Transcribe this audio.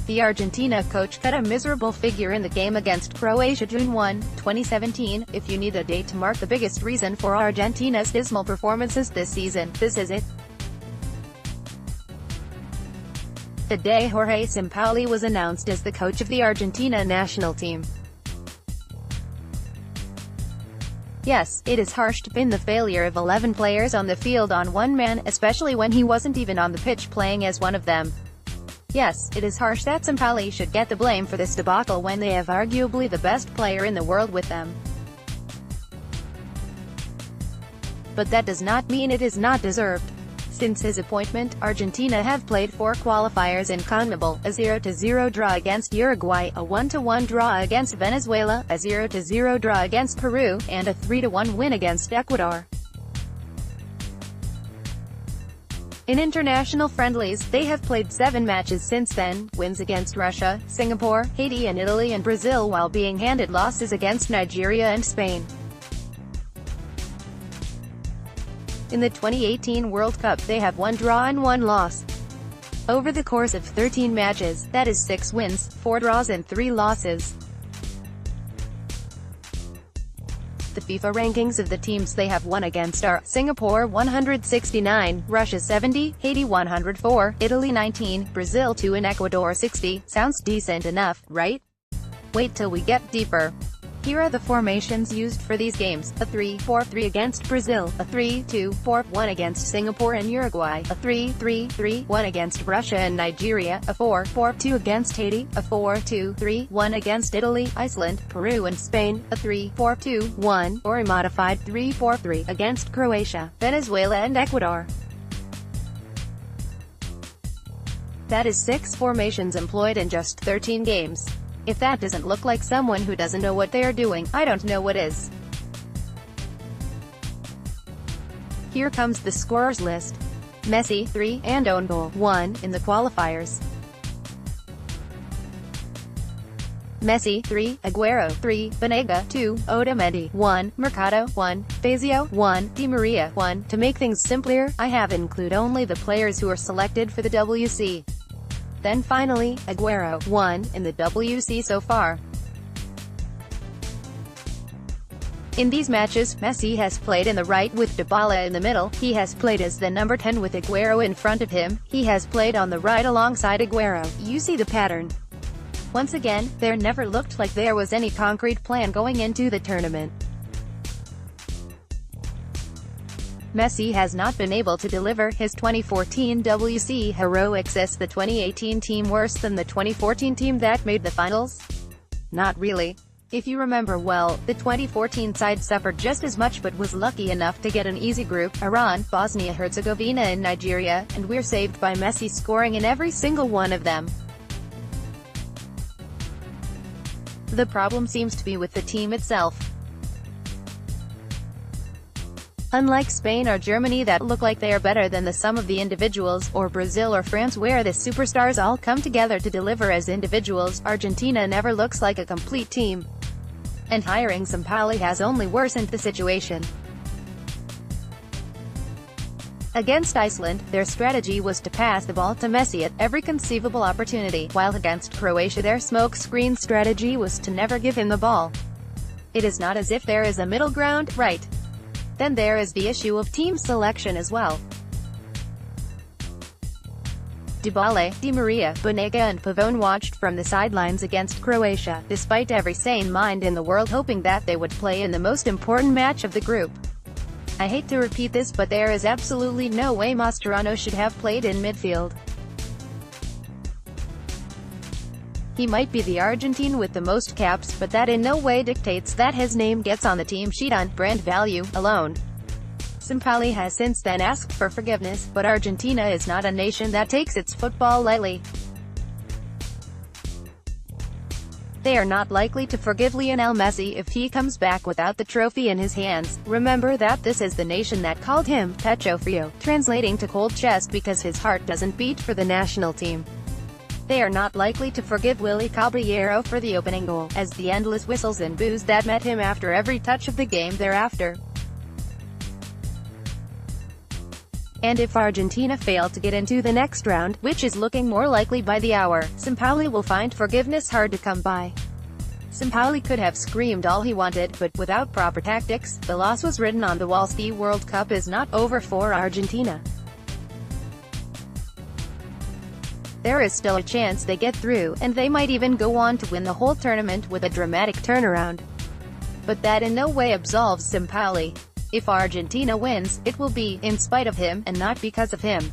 The Argentina coach cut a miserable figure in the game against Croatia June 1, 2017. If you need a date to mark the biggest reason for Argentina's dismal performances this season, this is it. The day Jorge Sampaoli was announced as the coach of the Argentina national team. Yes, it is harsh to pin the failure of 11 players on the field on one man, especially when he wasn't even on the pitch playing as one of them. Yes, it is harsh that Sampaoli should get the blame for this debacle when they have arguably the best player in the world with them. But that does not mean it is not deserved. Since his appointment, Argentina have played 4 qualifiers in CONMEBOL: a 0-0 draw against Uruguay, a 1-1 draw against Venezuela, a 0-0 draw against Peru, and a 3-1 win against Ecuador. In international friendlies, they have played 7 matches since then, wins against Russia, Singapore, Haiti and Italy and Brazil, while being handed losses against Nigeria and Spain. In the 2018 World Cup they have 1 draw and 1 loss. Over the course of 13 matches, that is 6 wins, 4 draws and 3 losses. The FIFA rankings of the teams they have won against are: Singapore 169, Russia 70, Haiti 104, Italy 19, Brazil 2 and Ecuador 60. Sounds decent enough, right? Wait till we get deeper. Here are the formations used for these games: a 3-4-3 against Brazil, a 3-2-4-1 against Singapore and Uruguay, a 3-3-3-1 against Russia and Nigeria, a 4-4-2 against Haiti, a 4-2-3-1 against Italy, Iceland, Peru and Spain, a 3-4-2-1, or a modified 3-4-3, against Croatia, Venezuela and Ecuador. That is 6 formations employed in just 13 games. If that doesn't look like someone who doesn't know what they are doing, I don't know what is. Here comes the scorers list. Messi, 3, and own goal, 1, in the qualifiers. Messi, 3, Aguero, 3, Banega, 2, Otamendi, 1, Mercado, 1, Fazio, 1, Di Maria, 1. To make things simpler, I have include only the players who are selected for the WC. Then finally, Aguero, 1, in the WC so far. In these matches, Messi has played in the right with Dybala in the middle, he has played as the number 10 with Aguero in front of him, he has played on the right alongside Aguero. You see the pattern. Once again, there never looked like there was any concrete plan going into the tournament. Messi has not been able to deliver. His 2014 WC heroics. Is the 2018 team worse than the 2014 team that made the finals? Not really. If you remember well, the 2014 side suffered just as much but was lucky enough to get an easy group: Iran, Bosnia-Herzegovina and Nigeria, and we're saved by Messi scoring in every single one of them. The problem seems to be with the team itself. Unlike Spain or Germany that look like they are better than the sum of the individuals, or Brazil or France where the superstars all come together to deliver as individuals, Argentina never looks like a complete team. And hiring Sampaoli has only worsened the situation. Against Iceland, their strategy was to pass the ball to Messi at every conceivable opportunity, while against Croatia their smokescreen strategy was to never give him the ball. It is not as if there is a middle ground, right? Then there is the issue of team selection as well. Dybala, Di Maria, Banega and Pavone watched from the sidelines against Croatia, despite every sane mind in the world hoping that they would play in the most important match of the group. I hate to repeat this, but there is absolutely no way Mascherano should have played in midfield. He might be the Argentine with the most caps, but that in no way dictates that his name gets on the team sheet on brand value alone. Sampaoli has since then asked for forgiveness, but Argentina is not a nation that takes its football lightly. They are not likely to forgive Lionel Messi if he comes back without the trophy in his hands. Remember that this is the nation that called him Pecho Frio, translating to cold chest because his heart doesn't beat for the national team. They are not likely to forgive Willy Caballero for the opening goal, as the endless whistles and boos that met him after every touch of the game thereafter. And if Argentina fail to get into the next round, which is looking more likely by the hour, Sampaoli will find forgiveness hard to come by. Sampaoli could have screamed all he wanted, but, without proper tactics, the loss was written on the wall. The World Cup is not over for Argentina. There is still a chance they get through, and they might even go on to win the whole tournament with a dramatic turnaround. But that in no way absolves Sampaoli. If Argentina wins, it will be in spite of him, and not because of him.